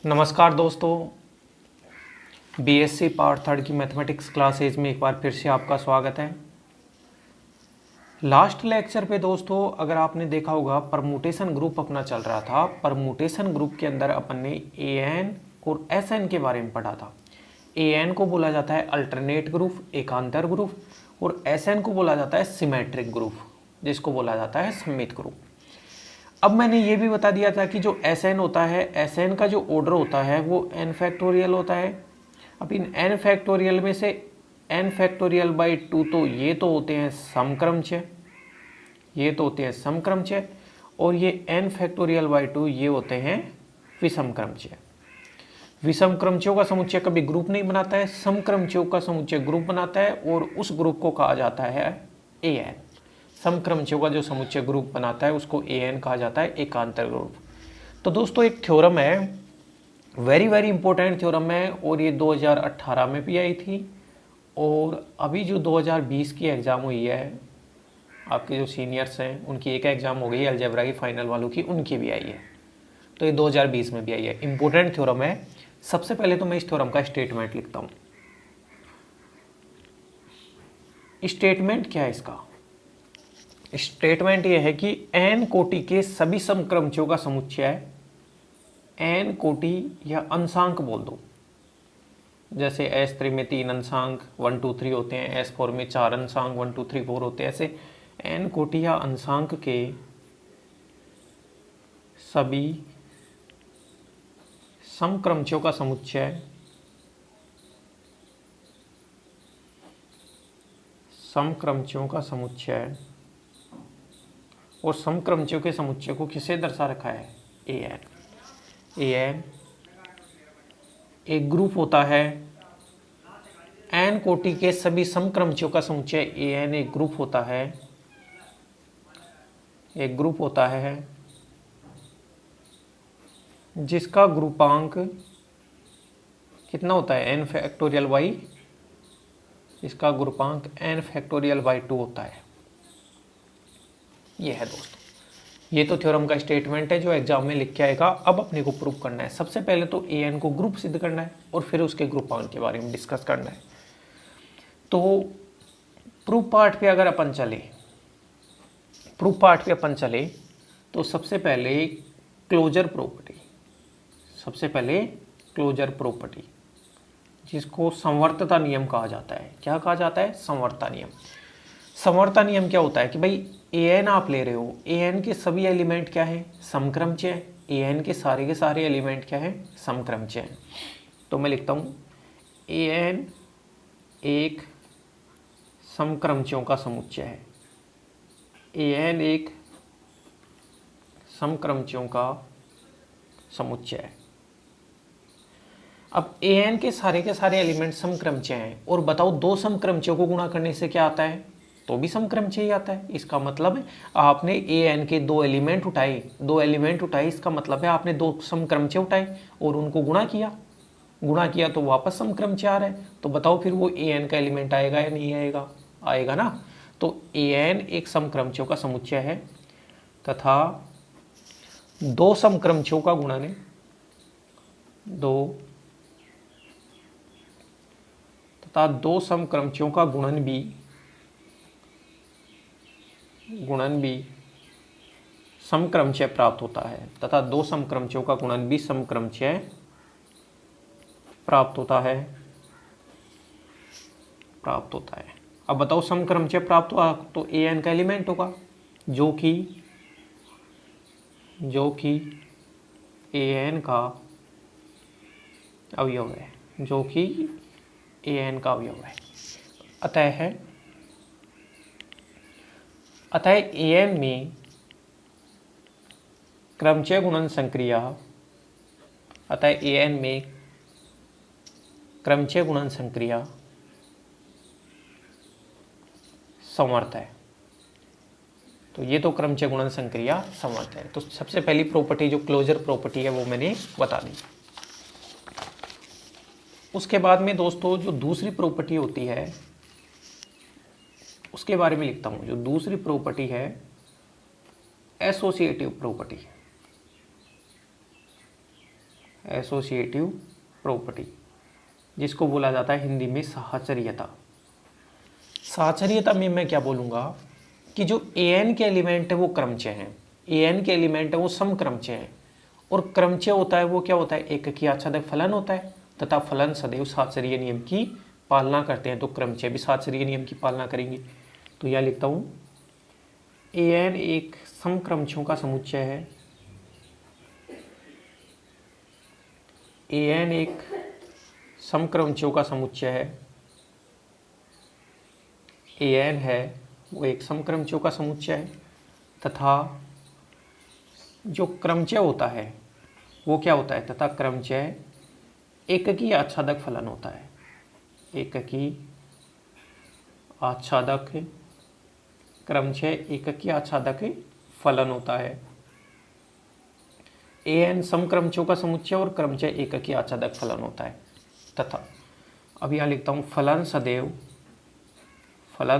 नमस्कार दोस्तों, BSc part third की मैथमेटिक्स क्लासेज में एक बार फिर से आपका स्वागत है। लास्ट लेक्चर पे दोस्तों अगर आपने देखा होगा परमुटेशन ग्रुप अपना चल रहा था। परमुटेशन ग्रुप के अंदर अपन ने एन और एसएन के बारे में पढ़ा था। एन को बोला जाता है अल्टरनेट ग्रुप, एकांतर ग्रुप, और एसएन को बोला जाता है सिमेट्रिक ग्रुप, जिसको बोला जाता है सममित ग्रुप। अब मैंने ये भी बता दिया था कि जो एसएन होता है, एसएन का जो ऑर्डर होता है वो एन फैक्टोरियल होता है। अब इन एन फैक्टोरियल में से एन फैक्टोरियल बाई 2 तो ये तो होते हैं समक्रमचय, और ये एन फैक्टोरियल बाई 2 ये होते हैं विषमक्रमचय। विषमक्रमचयों का समुच्चय कभी ग्रुप नहीं बनाता है, समक्रमचयों का समुच्चय ग्रुप बनाता है, और उस ग्रुप को कहा जाता है एन। समक्रमचयों का जो समुच्चय ग्रुप बनाता है उसको एन कहा जाता है, एकांतर ग्रुप। तो दोस्तों एक थ्योरम है, वेरी वेरी इंपॉर्टेंट थ्योरम है, और ये 2018 में भी आई थी, और अभी जो 2020 की एग्ज़ाम हुई है, आपके जो सीनियर्स हैं उनकी एक एग्ज़ाम हो गई अलजेब्रा की फाइनल वालों की, उनकी भी आई है। तो ये 2020 में भी आई है, इंपॉर्टेंट थ्योरम है। सबसे पहले तो मैं इस थ्योरम का स्टेटमेंट लिखता हूँ। स्टेटमेंट क्या है इसका? स्टेटमेंट ये है कि एन कोटि के सभी समक्रमचयों का समुच्चय, एन कोटि या अंशांक बोल दो, जैसे S3 में 3 अंशांक 1 2 3 होते हैं, S4 में 4 अंशांक 1 2 3 4 होते हैं, ऐसे एन कोटि या अंशांक के सभी समक्रमचयों का समुच्चय और समक्रमचयों के समुच्चय को किसे दर्शा रखा है? एन। एन एक ग्रुप होता है, एन कोटि के सभी समक्रमचयों का समुच्चय एन एक ग्रुप होता है, जिसका ग्रुपांक कितना होता है? एन फैक्टोरियल बाई, इसका ग्रुपांक एन फैक्टोरियल बाई 2 होता है। ये है दोस्तों, ये तो थ्योरम का स्टेटमेंट है जो एग्जाम में लिख के आएगा। अब अपने को प्रूव करना है। सबसे पहले तो एन को ग्रुप सिद्ध करना है और फिर उसके ग्रुपांक के बारे में डिस्कस करना है। तो प्रूफ पार्ट पे अगर अपन चले तो सबसे पहले क्लोजर प्रॉपर्टी, जिसको संवर्तता नियम कहा जाता है। क्या कहा जाता है? संवर्तता नियम क्या होता है कि भाई एन आप ले रहे हो, एन के सभी एलिमेंट क्या है? समक्रमचय। एन के सारे एलिमेंट क्या है? समक्रमचय। तो मैं लिखता हूँ एन एक समक्रमचयों का समुच्चय है। एन एक समक्रमचयों का समुच्चय है। अब एन के सारे एलिमेंट समक्रमचय हैं, और बताओ दो समक्रमचयों को गुणा करने से क्या आता है? तो भी समक्रमचय ही आता है। इसका मतलब है आपने एन के दो एलिमेंट उठाए, इसका मतलब है आपने दो समक्रमचय उठाए और उनको गुणा किया तो वापस समक्रमचय आ रहा है। तो बताओ फिर वो एन का एलिमेंट आएगा या नहीं आएगा? आएगा ना। तो एन एक समक्रमचयों का समुच्चय है तथा दो समक्रमचयों का गुणन भी समक्रमचय प्राप्त होता है, तथा दो समक्रमचयों का गुणन भी समक्रमचय प्राप्त होता है। अब बताओ समक्रमचय प्राप्त हुआ तो एन का एलिमेंट होगा जो कि एन का अवयव है, अतः एन में क्रमचय गुणन संक्रिया समवर्त है। तो ये तो क्रमचय गुणन संक्रिया समवर्त है। तो सबसे पहली प्रॉपर्टी जो क्लोजर प्रॉपर्टी है वो मैंने बता दी। उसके बाद में दोस्तों जो दूसरी प्रॉपर्टी होती है उसके बारे में लिखता हूँ। जो दूसरी प्रॉपर्टी है एसोसिएटिव प्रॉपर्टी। एसोसिएटिव प्रॉपर्टी, जिसको बोला जाता है हिंदी में साहचर्यता। साहचर्यता में मैं क्या बोलूँगा कि जो an के एलिमेंट है वो क्रमचय हैं, an के एलिमेंट है वो समक्रमचय हैं, और क्रमचय होता है वो क्या होता है, एककी आच्छादक फलन होता है, तथा फलन सदैव साहचर्य नियम की पालना करते हैं, तो क्रमचय भी साहचर्य नियम की पालना करेंगे। तो यह लिखता हूँ an एक समक्रमचयों का समुच्चय है, an एक समक्रमचयों का समुच्चय है, an है वो एक समक्रमचयों का समुच्चय है, तथा जो क्रमचय होता है वो क्या होता है, तथा क्रमचय एककी आच्छादक फलन होता है, एककी आच्छादक क्रमचय एककी आच्छादक फलन होता है। an समक्रमचयों का समुच्चय और क्रमचय एककी आच्छादक फलन होता है, तथा अब यहाँ लिखता हूँ फलन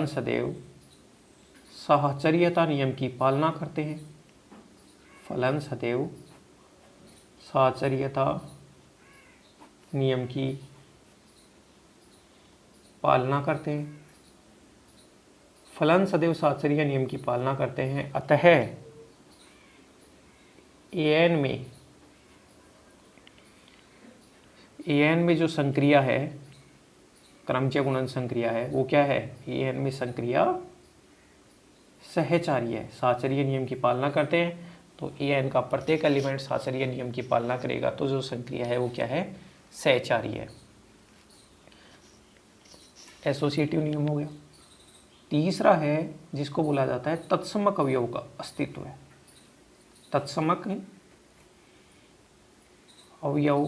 सदैव साहचर्यता नियम की पालना करते हैं, फलन सदैव साहचर्यता नियम की पालना करते हैं, फलन सदैव साहचर्य नियम की पालना करते हैं। अतः an में जो संक्रिया है, क्रमचय गुणन संक्रिया है, वो क्या है, an में संक्रिया सहचारी है, साहचर्य नियम की पालना करते हैं। तो an का प्रत्येक एलिमेंट साहचर्य नियम की पालना करेगा, तो जो संक्रिया है वो क्या है, सहचारी है। एसोसिएटिव नियम हो गया। तीसरा है जिसको बोला जाता है तत्समक अवयव का अस्तित्व है, तत्समक अवयव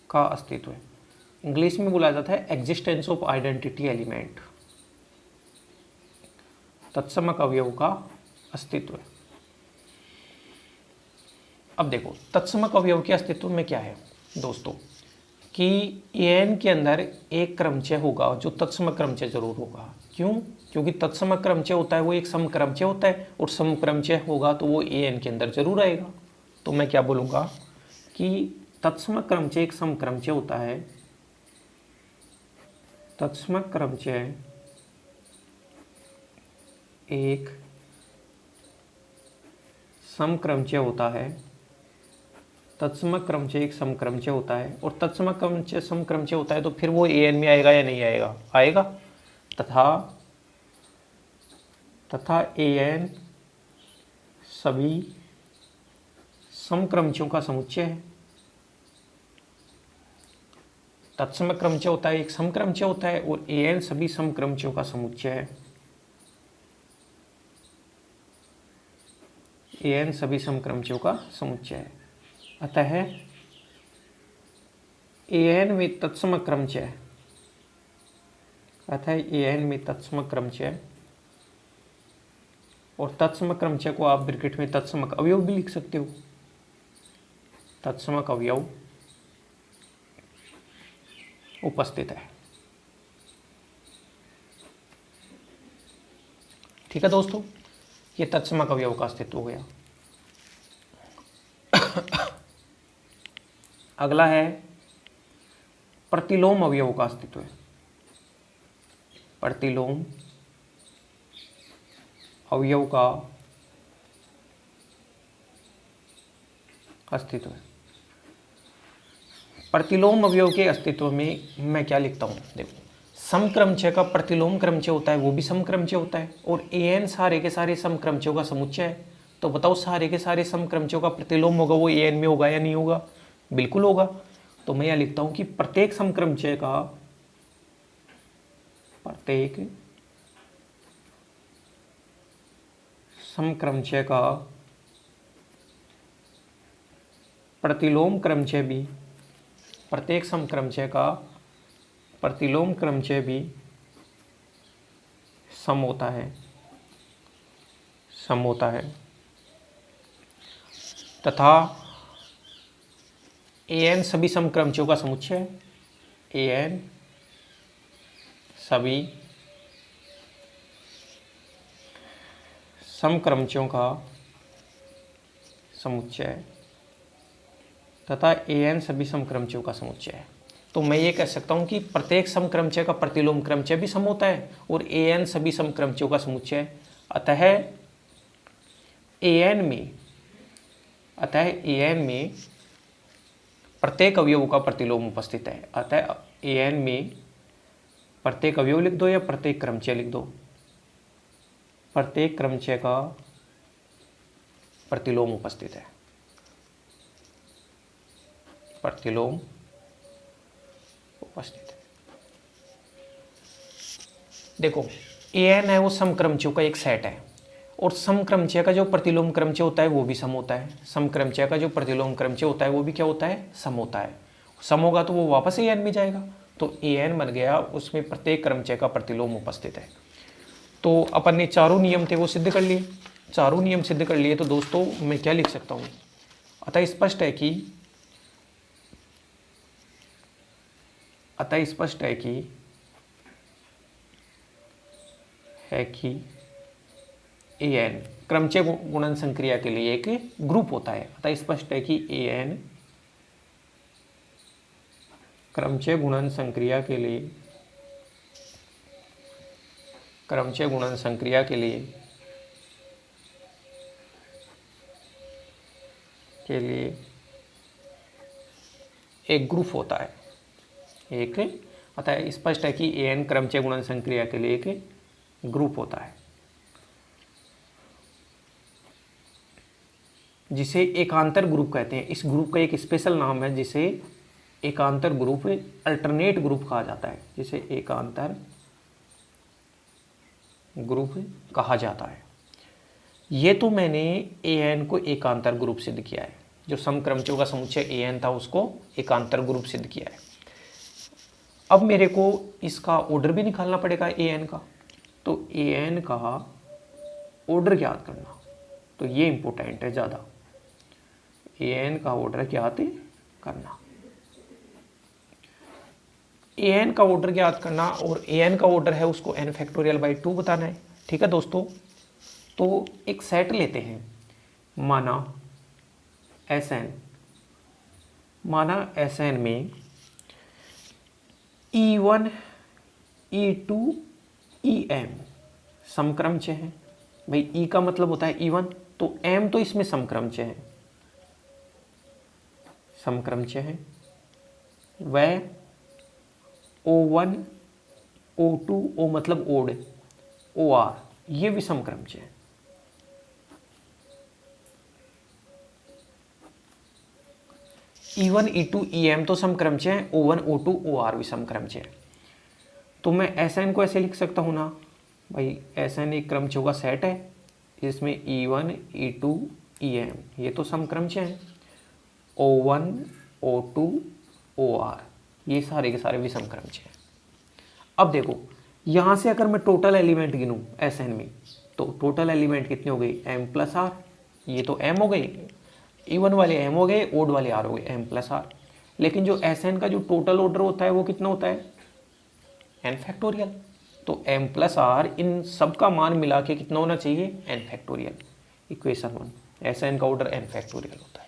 का अस्तित्व है, इंग्लिश में बोला जाता है एग्जिस्टेंस ऑफ आइडेंटिटी एलिमेंट, तत्समक अवयव का अस्तित्व है। अब देखो तत्समक अवयव के अस्तित्व में क्या है दोस्तों, कि an के अंदर एक क्रमचय होगा जो तत्समक क्रमचय जरूर होगा। क्यों, क्योंकि तत्समक क्रमचय होता है वो एक समक्रमचय होता है, और समक्रमचय होगा तो वो an के अंदर जरूर आएगा। तो मैं क्या बोलूँगा कि तत्समक क्रमचय एक समक्रमचय होता है, तत्समक क्रमचय एक समक्रमचय होता है, तत्समक क्रमचय एक समक्रमचय होता है, और तत्समक क्रमचय समक्रमचय होता है तो फिर वो an में आएगा या नहीं आएगा, आएगा। तथा an सभी समक्रमचयों का समुच्चय है। तत्समक क्रमचय होता है एक समक्रमचय होता है, और an सभी समक्रमचयों का समुच्चय है, an सभी समक्रमचयों का समुच्चय है। अतः an में तत्समक क्रमचय, अतः an में तत्समक क्रमचय, और तत्समक क्रमचय को आप ब्रैकेट में तत्समक अवयव भी लिख सकते हो, तत्समक अवयव उपस्थित है। ठीक है दोस्तों, ये तत्समक अवयव का अस्तित्व हो गया। अगला है प्रतिलोम अवयव का अस्तित्व है, प्रतिलोम अवयव का अस्तित्व है। प्रतिलोम अवयव के अस्तित्व में मैं क्या लिखता हूँ, देखो समक्रमचय का प्रतिलोम क्रमचय होता है वो भी समक्रमचय होता है, और an सारे के सारे समक्रमचयों का समुच्चय है। तो बताओ सारे के सारे समक्रमचयों का प्रतिलोम होगा वो an में होगा या नहीं होगा, बिल्कुल होगा। तो मैं यह लिखता हूँ कि प्रत्येक समक्रमचय का प्रतिलोम क्रमचय भी, प्रत्येक समक्रमचय का प्रतिलोम क्रमचय भी सम होता है, सम होता है, तथा an सभी समक्रमचयों का समुच्चय है, an सभी समक्रमचयों का समुच्चय है। तथा an सभी समक्रमचयों का समुच्चय है। तो मैं ये कह सकता हूँ कि प्रत्येक समक्रमचय का प्रतिलोम क्रमचय भी सम होता है और an सभी समक्रमचयों का समुच्चय है। अतः an में प्रत्येक अवयव का प्रतिलोम उपस्थित है। अतः an में प्रत्येक अवयव लिख दो या प्रत्येक क्रमचय लिख दो, प्रत्येक क्रमचय का प्रतिलोम उपस्थित है, प्रतिलोम उपस्थित है। देखो an है वो समक्रमचयों का एक सेट है और समक्रमचय का जो प्रतिलोम क्रमचय होता है वो भी सम होता है। समक्रमचय का जो प्रतिलोम क्रमचय होता है वो भी क्या होता है, सम होता है। सम होगा तो वो वापस an में जाएगा, तो an बन गया, उसमें प्रत्येक क्रमचय का प्रतिलोम उपस्थित है। तो अपन ने चारों नियम थे वो सिद्ध कर लिए, चारों नियम सिद्ध कर लिए। तो दोस्तों मैं क्या लिख सकता हूँ, अतः स्पष्ट है कि an क्रमचय गुणन संक्रिया के लिए एक ग्रुप होता है। अतः स्पष्ट है कि an क्रमचय गुणन संक्रिया के लिए एक ग्रुप होता है, अतः स्पष्ट है कि an क्रमचय गुणन संक्रिया के लिए एक ग्रुप होता है, जिसे एकांतर ग्रुप कहते हैं। इस ग्रुप का एक स्पेशल नाम है जिसे एकांतर ग्रुप, अल्टरनेट ग्रुप कहा जाता है, जिसे एकांतर ग्रुप कहा जाता है। ये तो मैंने an को एकांतर ग्रुप सिद्ध किया है, जो समक्रमचयों का समुच्चय an था उसको एकांतर ग्रुप सिद्ध किया है। अब मेरे को इसका ऑर्डर भी निकालना पड़ेगा an का, तो an का ऑर्डर ज्ञात करना, तो ये इंपॉर्टेंट है ज़्यादा, an का ऑर्डर ज्ञात करना, an का ऑर्डर ज्ञात करना, और an का ऑर्डर है उसको n फैक्टोरियल बाई 2 बताना है। ठीक है दोस्तों, तो एक सेट लेते हैं, माना Sn में E1 E2 EM समक्रमचय है। भाई E का मतलब होता है E1, तो M तो इसमें समक्रमचय है, वह O1 O2 O मतलब ओड OR ये भी समक्रमचय है। E1 E2 EM तो समक्रमचय है, O1 O2 OR भी समक्रमचय है। तो मैं Sn को ऐसे लिख सकता हूँ ना भाई, Sn एक क्रमचयों का सेट है जिसमें E1 E2 EM ये तो समक्रमचय है, O1 O2 OR ये सारे के सारे भी समक्रमचय हैं। अब देखो यहाँ से अगर मैं टोटल एलिमेंट गिनूँ Sn में, तो टोटल एलिमेंट कितने हो गए, m प्लस r, ये तो m हो गए, E1 वाले m हो गए, ओड वाले r हो गए, m प्लस r। लेकिन जो Sn का जो टोटल ऑर्डर होता है वो कितना होता है, n फैक्टोरियल। तो m प्लस r इन सब का मान मिला के कितना होना चाहिए, n फैक्टोरियल। इक्वेशन 1, Sn का ऑर्डर n फैक्टोरियल होता है।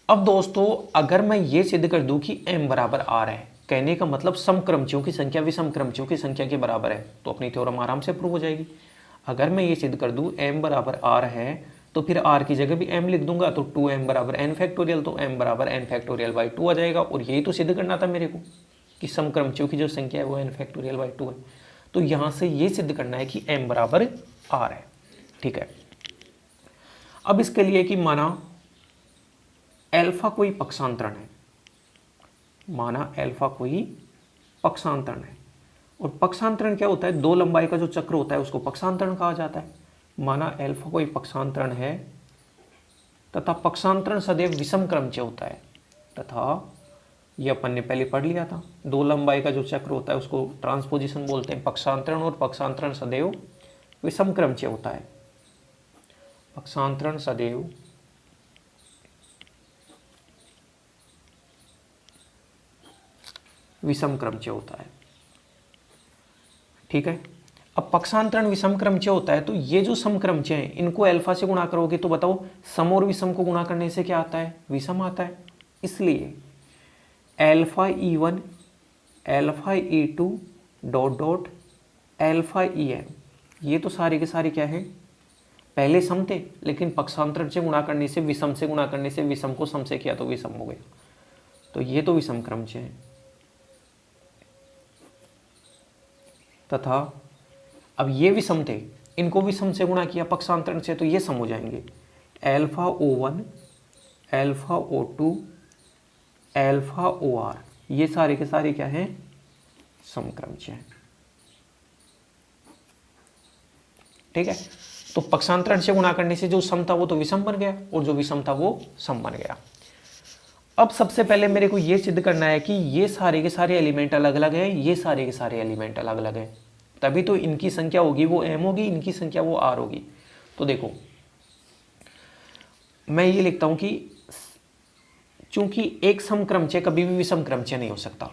अब दोस्तों अगर मैं ये सिद्ध कर दूं कि m बराबर r है, कहने का मतलब समक्रमचयों की संख्या विषमक्रमचयों की संख्या के बराबर है, तो अपनी थ्योरम आराम से प्रूव हो जाएगी। अगर मैं ये सिद्ध कर दूं m बराबर r है, तो फिर r की जगह भी m लिख दूंगा, तो 2m बराबर n फैक्टोरियल, तो m बराबर n फैक्टोरियल बाई 2 आ जाएगा। और यही तो सिद्ध करना था मेरे को कि समक्रमचयों की जो संख्या है वो n फैक्टोरियल बाई 2 है। तो यहाँ से ये सिद्ध करना है कि m बराबर r है। ठीक है, अब इसके लिए कि माना अल्फा कोई पक्षांतरण है, और पक्षांतरण क्या होता है, दो लंबाई का जो चक्र होता है उसको पक्षांतरण कहा जाता है। माना अल्फा कोई पक्षांतरण है तथा पक्षांतरण सदैव विषम क्रमचय होता है, तथा ये अपन ने पहले पढ़ लिया था, दो लंबाई का जो चक्र होता है उसको ट्रांसपोजिशन बोलते हैं। पक्षांतरण और पक्षांतरण सदैव विषम क्रमचय होता है, पक्षांतरण सदैव विषम क्रमचय होता है। ठीक है, अब पक्षांतरण विषम क्रमचय होता है, तो ये जो समक्रमचय हैं इनको अल्फा से गुणा करोगे तो बताओ सम और विषम को गुणा करने से क्या आता है, विषम आता है। इसलिए alpha E1 alpha E2 dot dot alpha EM, ये तो सारे के सारे क्या है, पहले सम थे लेकिन पक्षांतरण से गुणा करने से, विषम से गुणा करने से, विषम को सम से किया तो विषम हो गया, तो ये तो विषम क्रमचय है। तथा अब ये विषम थे, इनको विषम से गुणा किया पक्षांतरण से, तो ये सम हो जाएंगे। Alpha O1 alpha O2 alpha OR, ये सारे के सारे क्या हैं, समक्रमचय हैं। ठीक है, तो पक्षांतरण से गुणा करने से जो सम था वो तो विषम बन गया और जो विषम था वो सम बन गया। अब सबसे पहले मेरे को ये सिद्ध करना है कि ये सारे के सारे एलिमेंट अलग अलग हैं, ये सारे के सारे एलिमेंट अलग अलग हैं, तभी तो इनकी संख्या होगी वो m होगी, इनकी संख्या वो r होगी। तो देखो मैं ये लिखता हूं कि चूंकि एक समक्रमचय कभी भी विषम क्रमचय नहीं हो सकता,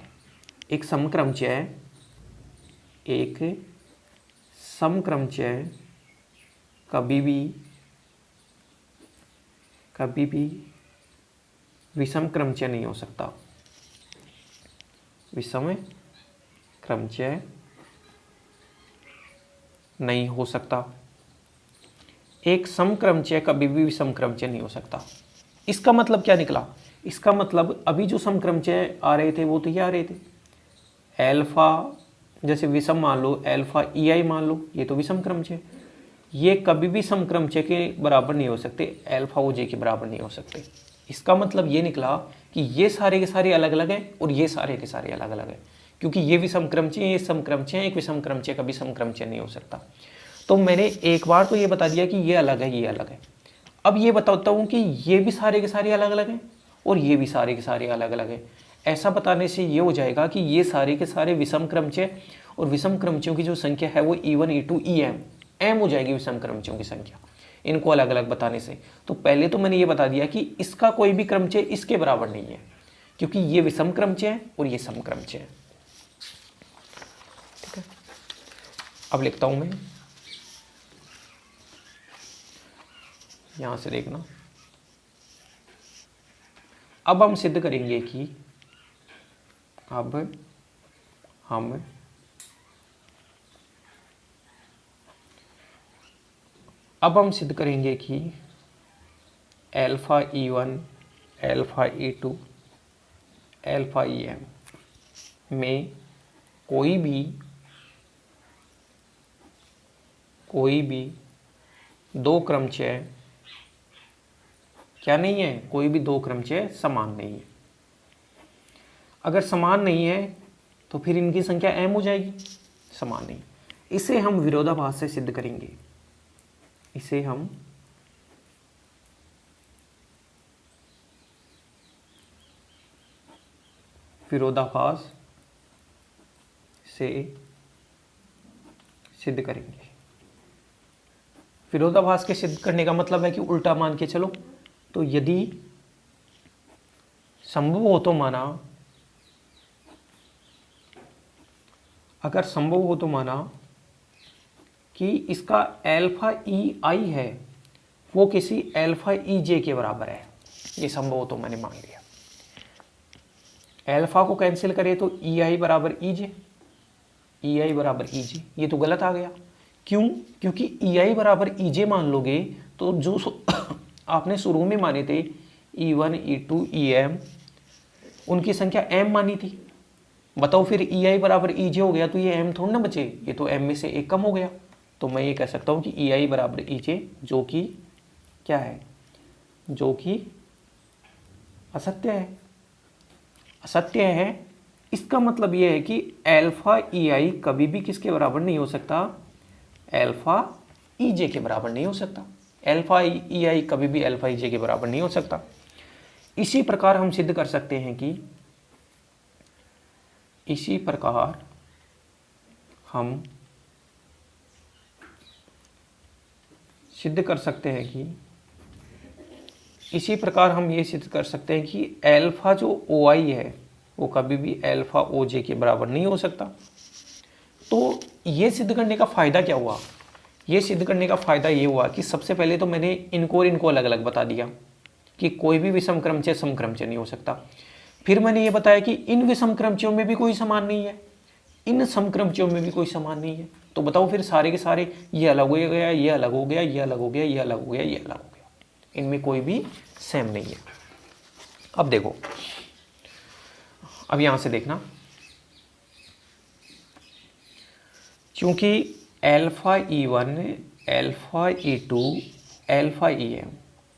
एक समक्रमचय कभी भी विषम क्रमचय नहीं हो सकता, विषम क्रमचय नहीं हो सकता। एक समक्रमचय कभी भी विषम क्रमचय नहीं हो सकता। इसका मतलब क्या निकला, इसका मतलब अभी जो समक्रमचय आ रहे थे वो तो ये आ रहे थे, अल्फा जैसे विषम मान लो, अल्फा EI मान लो, ये तो विषम क्रमचय, ये कभी भी समक्रमचय के बराबर नहीं हो सकते, अल्फा OJ के बराबर नहीं हो सकते। इसका मतलब ये निकला कि ये सारे के सारे अलग अलग हैं और ये सारे के सारे अलग अलग हैं, क्योंकि ये विषम क्रमचय, ये समक्रमचय, एक विषम क्रमचय कभी समक्रमचय नहीं हो सकता। तो मैंने एक बार तो ये बता दिया कि ये अलग है, ये अलग है। अब ये बताता हूँ कि ये भी सारे के सारे अलग अलग हैं और ये भी सारे के सारे अलग अलग हैं। ऐसा बताने से ये हो जाएगा कि ये सारे के सारे विषम क्रमचय, और विषम क्रमचयों की जो संख्या है वो E1 E2 EM M हो जाएगी विषम क्रमचयों की संख्या, इनको अलग अलग बताने से। तो पहले तो मैंने ये बता दिया कि इसका कोई भी क्रमचय इसके बराबर नहीं है, क्योंकि ये विषम क्रमचय है और ये समक्रमचय है। ठीक है, अब लिखता हूं मैं, यहां से देखना। अब हम सिद्ध करेंगे कि अब हम सिद्ध करेंगे कि alpha E1 alpha E2 alpha EM में कोई भी दो क्रमचय क्या नहीं है, कोई भी दो क्रमचय समान नहीं है। अगर समान नहीं है तो फिर इनकी संख्या m हो जाएगी, समान नहीं। इसे हम विरोधाभास से सिद्ध करेंगे, इसे हम विरोधाभास से सिद्ध करेंगे। विरोधाभास के सिद्ध करने का मतलब है कि उल्टा मान के चलो। तो यदि संभव हो तो माना, अगर संभव हो तो माना कि इसका अल्फा EI है वो किसी अल्फा EJ के बराबर है, ये संभव हो तो मैंने मान लिया। अल्फा को कैंसिल करें तो EI बराबर EJ, EI बराबर EJ, ये तो गलत आ गया। क्यों? क्योंकि EI बराबर EJ मान लोगे तो जो आपने शुरू में माने थे E1 E2 EM, उनकी संख्या m मानी थी। बताओ फिर EI बराबर EJ हो गया तो ये m थोड़ा ना बचे, ये तो m में से एक कम हो गया। तो मैं ये कह सकता हूँ कि EI बराबर EJ, जो कि क्या है, जो कि असत्य है, असत्य है। इसका मतलब ये है कि अल्फा EI कभी भी किसके बराबर नहीं हो सकता, अल्फा EJ के बराबर नहीं हो सकता। अल्फा EI कभी भी अल्फा EJ के बराबर नहीं हो सकता। इसी प्रकार हम सिद्ध कर सकते हैं कि इसी प्रकार हम सिद्ध कर सकते हैं ये सिद्ध कर सकते हैं कि अल्फा जो OI है वो कभी भी अल्फा OJ के बराबर नहीं हो सकता। तो ये सिद्ध करने का फ़ायदा क्या हुआ? ये सिद्ध करने का फ़ायदा ये हुआ कि सबसे पहले तो मैंने इनको और इनको अलग अलग बता दिया कि कोई भी विषम क्रमचय समक्रमचय नहीं हो सकता। फिर मैंने ये बताया कि इन विषम क्रमचयों में भी कोई समान नहीं है, इन समक्रमचयों में भी कोई समान नहीं है। तो बताओ फिर सारे के सारे ये अलग हो गया, ये अलग हो गया, ये अलग हो गया, ये अलग हो गया, ये अलग हो गया, इनमें कोई भी सेम नहीं है। अब देखो, अब यहां से देखना, क्योंकि alpha E1, alpha E2, alpha EM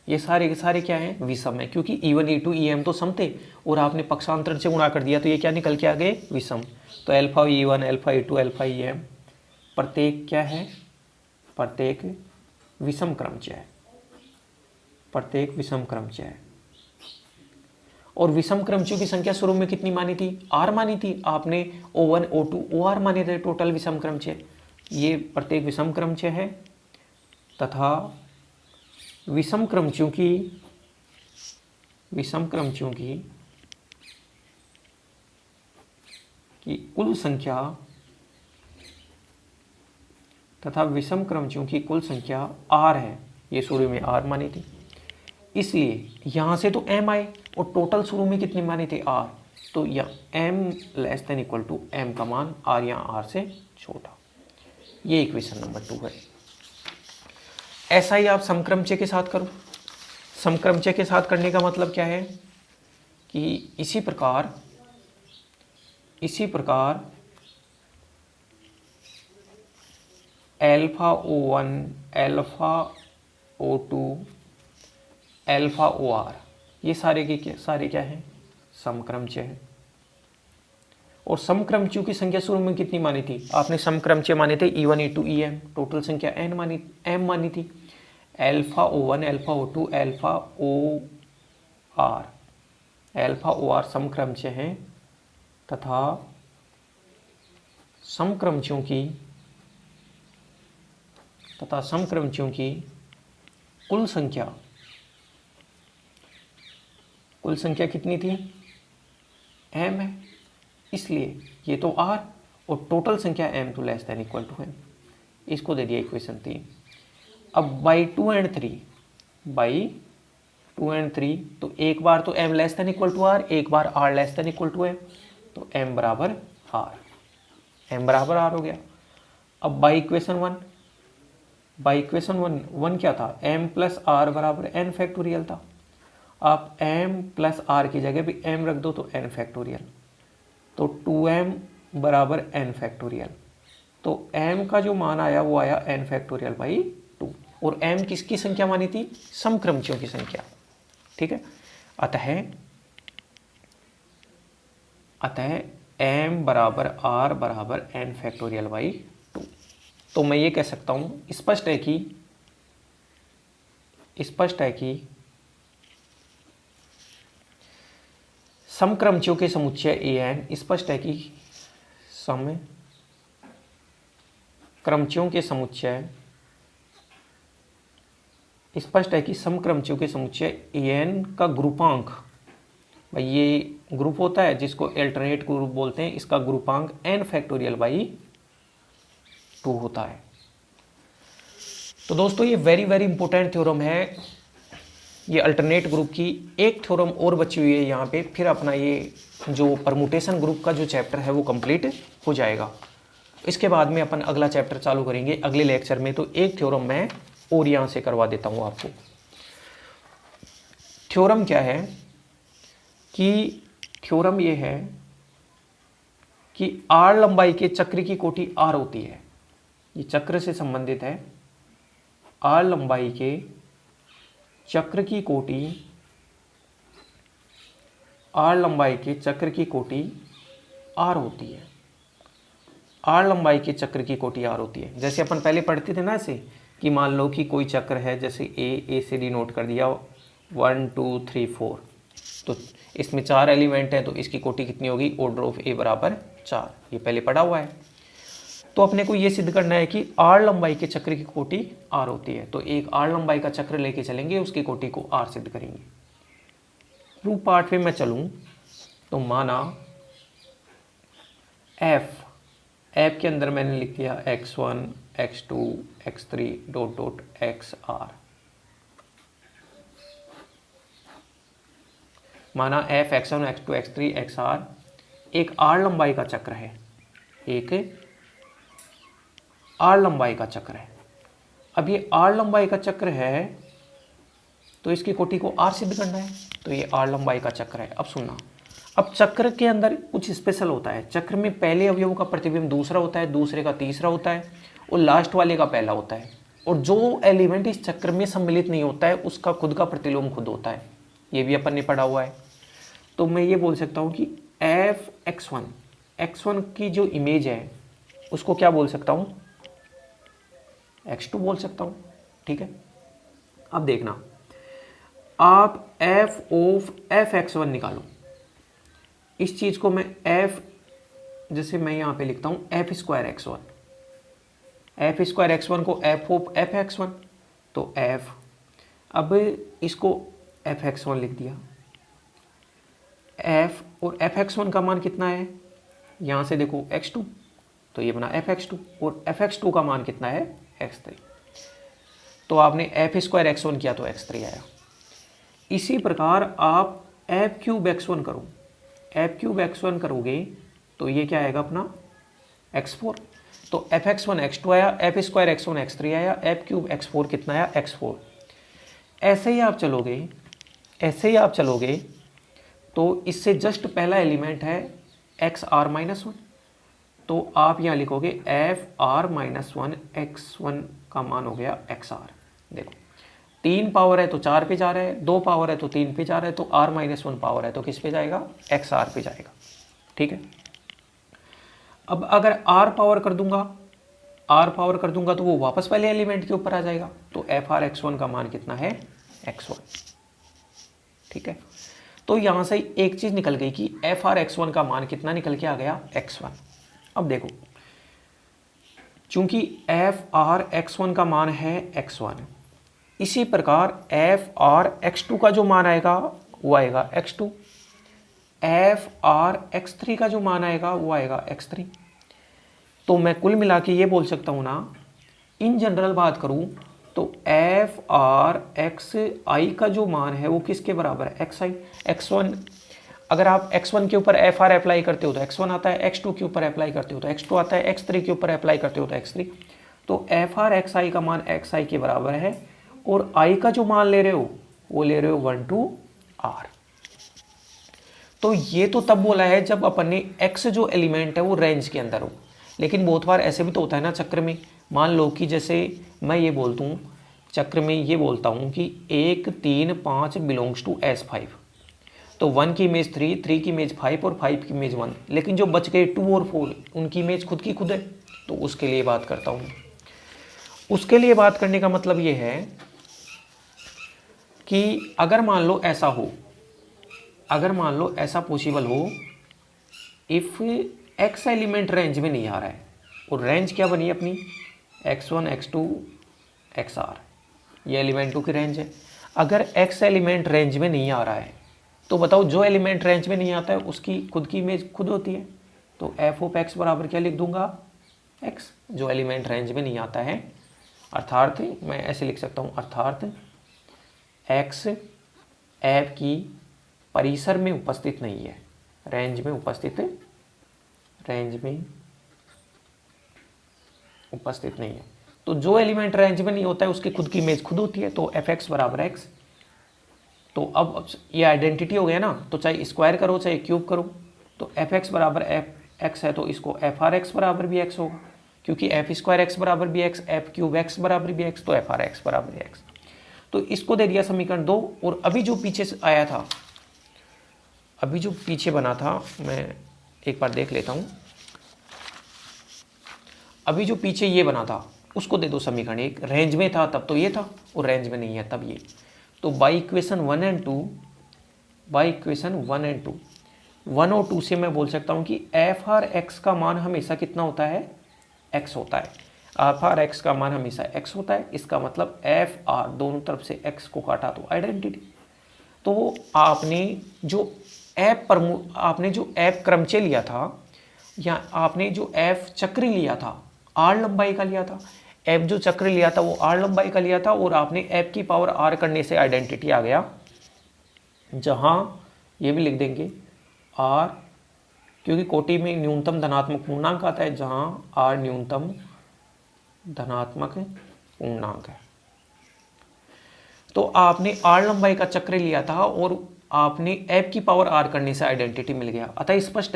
ये सारे के सारे क्या हैं? विषम है, क्योंकि E1 E2 EM तो सम थे और आपने पक्षांतर से गुणा कर दिया तो ये क्या निकल के आ गए? विषम। तो alpha E1, alpha E2, alpha EM प्रत्येक क्या है? प्रत्येक विषम क्रमचय है, प्रत्येक विषम क्रमचय है। और विषम क्रमचयों की संख्या शुरू में कितनी मानी थी? R मानी थी। आपने O1, O2, OR माने थे टोटल विषम क्रमचय। ये प्रत्येक विषम क्रमचय है तथा विषम क्रमचयों की कुल संख्या तथा विषम क्रमचयों की कुल संख्या R है। ये शुरू में R मानी थी, इसलिए यहां से तो M आए और टोटल शुरू में कितनी मानी थी? R। तो या M less than equal to M का मान R या R से छोटा। ये इक्वेशन नंबर 2 है। ऐसा ही आप समक्रमचय के साथ करो। समक्रमचय के साथ करने का मतलब क्या है कि इसी प्रकार alpha O1, alpha O2, alpha OR ये सारे के सारे क्या हैं? समक्रमचय है। और समक्रमचयों की संख्या शुरू में कितनी मानी थी? आपने समक्रमचय माने थे E1, E2, EM, टोटल संख्या M मानी थी। Alpha O1, alpha O2, alpha OR, alpha OR समक्रमचय हैं तथा समक्रमचयों की कुल संख्या कितनी थी? M है, इसलिए ये तो R और टोटल संख्या M तो less than equal to M। इसको दे दिया इक्वेशन 3। अब बाई 2 और 3 तो एक बार तो M less than equal to R, एक बार R less than equal to M, तो M बराबर R, M बराबर R हो गया। अब बाई इक्वेशन 1 क्या था? M प्लस R बराबर N फैक्टोरियल था। आप M प्लस R की जगह भी M रख दो तो N फैक्टोरियल, तो 2M बराबर N फैक्टोरियल। तो M का जो मान आया वो आया N फैक्टोरियल बाई 2। और M किसकी संख्या मानी थी? समक्रमचयों की संख्या। ठीक है, अतः M बराबर R बराबर N फैक्टोरियल बाई 2। तो मैं ये कह सकता हूं, स्पष्ट है कि समक्रमचयों के समुच्चय AN, स्पष्ट है कि समक्रमचयों के समुच्चय AN का ग्रुपांक, भाई ये ग्रुप होता है जिसको अल्टरनेट ग्रुप बोलते हैं, इसका ग्रुपांक N फैक्टोरियल बाई 2 होता है। तो दोस्तों ये वेरी वेरी इंपॉर्टेंट थ्योरम है। ये अल्टरनेट ग्रुप की एक थ्योरम और बची हुई है यहाँ पे, फिर अपना ये जो परमुटेशन ग्रुप का जो चैप्टर है वो कंप्लीट हो जाएगा। इसके बाद में अपन अगला चैप्टर चालू करेंगे अगले लेक्चर में। तो एक थ्योरम मैं और यहाँ से करवा देता हूँ आपको। थ्योरम क्या है कि थ्योरम ये है कि R लंबाई के चक्र की कोटि R होती है। ये चक्र से संबंधित है। R लंबाई के चक्र की कोटि R होती है। R लंबाई के चक्र की कोटि R होती है। जैसे अपन पहले पढ़ते थे ना ऐसे कि मान लो कि कोई चक्र है, जैसे A से डिनोट कर दिया 1 2 3 4, तो इसमें 4 एलिमेंट हैं, तो इसकी कोटि कितनी होगी? ऑर्डर ऑफ A बराबर 4। ये पहले पढ़ा हुआ है। तो अपने को ये सिद्ध करना है कि R लंबाई के चक्र की कोटि R होती है। तो एक R लंबाई का चक्र लेके चलेंगे, उसकी कोटि को R सिद्ध करेंगे। प्रूफ पार्ट में मैं चलूं तो माना F ऐप के अंदर मैंने लिख दिया x1 x2 x3 dot dot xr। माना f x1 x2 x3 xr एक r लंबाई का चक्र है, एक r लंबाई का चक्र है। अब ये r लंबाई का चक्र है तो इसकी कोटि को r सिद्ध करना है, तो ये r लंबाई का चक्र है। अब सुनना, अब चक्र के अंदर कुछ स्पेशल होता है। चक्र में पहले अवयव का प्रतिबिंब दूसरा होता है, दूसरे का तीसरा होता है और लास्ट वाले का पहला होता है। और जो एलिमेंट इस चक्र में सम्मिलित नहीं होता है उसका खुद का प्रतिलोम खुद होता है। ये भी अपन ने पढ़ा हुआ है। तो मैं ये बोल सकता हूँ कि एफ x1 की जो इमेज है उसको क्या बोल सकता हूँ, x2 बोल सकता हूँ। ठीक है, अब देखना, आप f ऑफ f(x1) निकालो। इस चीज को मैं f, जैसे मैं यहां पे लिखता हूं f स्क्वायर x1 को f ऑफ f(x1), तो f, अब इसको f(x1) लिख दिया। f और f(x1) का मान कितना है, यहां से देखो x2, तो ये बना f(x2) और f(x2) का मान कितना है x3। तो आपने f स्क्वायर x1 किया तो x3 आया। इसी प्रकार आप f क्यूब x1 करो, f क्यूब x1 करोगे तो ये क्या आएगा अपना x4। तो f(x1) x2 आया, f स्क्वायर x1 x3 आया, f क्यूब x4 कितना आया x4। ऐसे ही आप चलोगे तो इससे जस्ट पहला एलिमेंट है xr-1, तो आप यहाँ लिखोगे fr-1 x1 का मान हो गया xr। देखो 3 पावर है तो 4 पे जा रहा है, 2 पावर है तो 3 पे जा रहा है, तो r-1 पावर है तो किस पे जाएगा, xr पे जाएगा। ठीक है, अब अगर r पावर कर दूंगा तो वो वापस पहले एलिमेंट के ऊपर आ जाएगा, तो fr(x1) का मान कितना है x1। ठीक है, तो यहां से एक चीज निकल गई कि fr(x1) का मान कितना निकल के आ गया x1। अब देखो, चूंकि fr(x1) का मान है x1, इसी प्रकार fr(x2) का जो मान आएगा वो आएगा x2, fr(x3) का जो मान आएगा वो आएगा x3। तो मैं कुल मिला के ये बोल सकता हूं ना, इन जनरल बात करूं तो fr(xi) का जो मान है वो किसके बराबर है xi। x1, अगर आप x1 के ऊपर fr अप्लाई करते हो तो x1 आता है, x2 के ऊपर अप्लाई करते हो तो x2 आता है, x3 के ऊपर अप्लाई करते हो तो x3। तो fr(xi) का मान xi के बराबर है और i का जो मान ले रहे हो वो ले रहे हो 1 to r। तो ये तो तब बोला है जब अपन ने x जो एलिमेंट है वो रेंज के अंदर हो। लेकिन बहुत बार ऐसे भी तो होता है ना चक्र में, मान लो कि जैसे मैं ये बोलता हूँ चक्र में, ये बोलता हूँ कि 1 3 5 बिलोंग्स टू S5, तो 1 की इमेज 3, 3 की इमेज 5 और 5 की इमेज 1, लेकिन जो बच गए 2 और 4 उनकी इमेज खुद की खुद है। तो उसके लिए बात करता हूँ। उसके लिए बात करने का मतलब ये है कि अगर मान लो ऐसा पॉसिबल हो, इफ x एलिमेंट रेंज में नहीं आ रहा है, और रेंज क्या बनी अपनी x1 x2 xr, ये एलिमेंट 2 की रेंज है। अगर x एलिमेंट रेंज में नहीं आ रहा है तो बताओ जो एलिमेंट रेंज में नहीं आता है उसकी खुद की इमेज खुद होती है। तो f ऑफ x बराबर क्या लिख दूंगा x, जो एलिमेंट रेंज में नहीं आता है, अर्थात मैं ऐसे लिख सकता हूँ, अर्थात x f की परिसर में उपस्थित नहीं है, रेंज में उपस्थित नहीं है। तो जो एलिमेंट रेंज में नहीं होता है उसकी खुद की इमेज खुद होती है, तो fx बराबर x। तो अब ये आइडेंटिटी हो गया ना, तो चाहे स्क्वायर करो चाहे क्यूब करो, तो fx बराबर x है तो इसको fr(x) बराबर भी x होगा, क्योंकि f स्क्वायर x बराबर भी x, f क्यूब x बराबर भी x, तो fr(x) बराबर भी x। तो इसको दे दिया समीकरण 2। और अभी जो पीछे आया था, अभी जो पीछे बना था, मैं एक बार देख लेता हूँ। अभी जो पीछे ये बना था उसको दे दो समीकरण 1, रेंज में था तब तो ये था और रेंज में नहीं है तब ये। तो बाई इक्वेशन 1 और 2, 1 और 2 से मैं बोल सकता हूँ कि fr(x) का मान हमेशा कितना होता है x होता है। fr(x) का मान हमेशा x होता है, इसका मतलब fr दोनों तरफ से x को काटा तो आइडेंटिटी। तो आपने जो ऐप क्रमचय लिया था या आपने जो एफ चक्र लिया था आर लंबाई का लिया था, एफ जो चक्र लिया था वो आर लंबाई का लिया था, और आपने एफ की पावर आर करने से आइडेंटिटी आ गया, जहां ये भी लिख देंगे आर, क्योंकि कोटि में न्यूनतम धनात्मक पूर्णांक आता है, जहां आर न्यूनतम धनात्मक पूर्णांक है। तो आपने आर लंबाई का चक्र लिया था और आपने एफ की पावर आर करने से आइडेंटिटी मिल गया। अतः स्पष्ट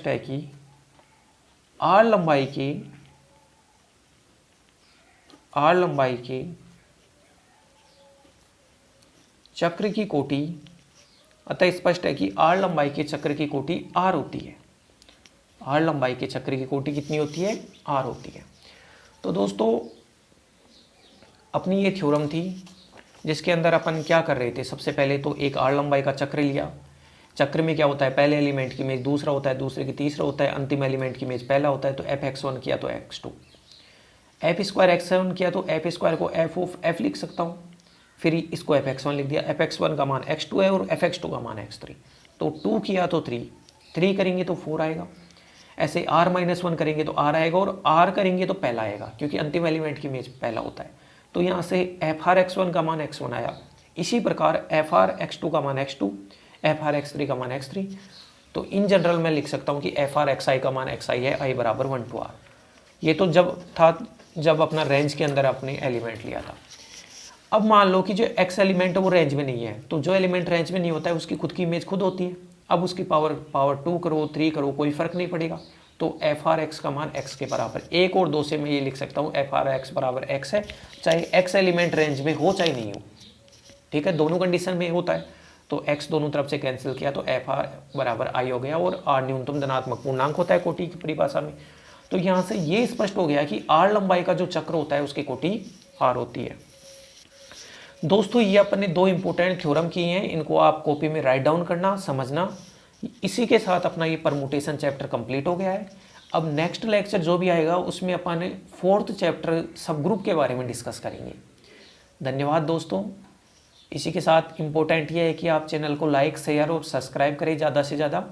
है कि आर लंबाई के चक्र की कोटि, अतः स्पष्ट है कि आर लंबाई के चक्र की कोटि आर होती है। आर लंबाई के चक्र की कोटि कितनी होती है? आर होती है। तो दोस्तों अपनी ये थ्योरम थी जिसके अंदर अपन क्या कर रहे थे, सबसे पहले तो एक आर लंबाई का चक्र लिया। चक्र में क्या होता है, पहले एलिमेंट की इमेज दूसरा होता है, दूसरे की तीसरा होता है, अंतिम एलिमेंट की इमेज पहला होता है। तो एफ x1 किया तो x2, एफ स्क्वायर x7 किया तो एफ स्क्वायर को एफ ऑफ एफ लिख सकता हूँ, फिर इसको एफ x1 लिख दिया। एफ x1 का मान x2 है और एफ x2 का मान x3। तो 2 किया तो 3 करेंगे तो 4 आएगा। ऐसे r-1 करेंगे तो r आएगा, और r करेंगे तो पहला आएगा, क्योंकि अंतिम एलिमेंट की इमेज पहला होता है। तो यहाँ से एफ आर x1 का मान x1 आया। इसी प्रकार एफ आर x2 का मान x2, एफ आर x3 का मान x3। तो इन जनरल मैं लिख सकता हूँ कि एफ आर xi का मान xi है, i बराबर 1 to r। ये तो जब अपना रेंज के अंदर आपने एलिमेंट लिया था। अब मान लो कि जो x एलिमेंट है वो रेंज में नहीं है, तो जो एलिमेंट रेंज में नहीं होता है उसकी खुद की इमेज खुद होती है। अब उसकी पावर 2 करो 3 करो कोई फर्क नहीं पड़ेगा। तो एफ आर एक्स का मान x के बराबर 1 और 2 से मैं ये लिख सकता हूँ एफ आर एक्स बराबर x है, चाहे x एलिमेंट रेंज में हो चाहे नहीं हो। ठीक है, दोनों कंडीशन में होता है। तो x दोनों तरफ से कैंसिल किया तो एफ आर बराबर i हो गया, और r न्यूनतम धनात्मक पूर्णांक होता है कोटि की परिभाषा में। तो यहाँ से ये स्पष्ट हो गया कि r लंबाई का जो चक्र होता है उसकी कोटि r होती है। दोस्तों ये अपने 2 इंपॉर्टेंट थ्योरम किए हैं, इनको आप कॉपी में राइट डाउन करना, समझना। इसी के साथ अपना ये परमुटेशन चैप्टर कंप्लीट हो गया है। अब नेक्स्ट लेक्चर जो भी आएगा उसमें अपन 4th चैप्टर सब ग्रुप के बारे में डिस्कस करेंगे। धन्यवाद दोस्तों। इसी के साथ इम्पोर्टेंट ये है कि आप चैनल को लाइक शेयर और सब्सक्राइब करें ज़्यादा से ज़्यादा।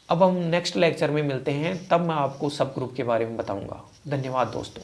अब हम नेक्स्ट लेक्चर में मिलते हैं, तब मैं आपको सब ग्रुप के बारे में बताऊंगा। धन्यवाद दोस्तों।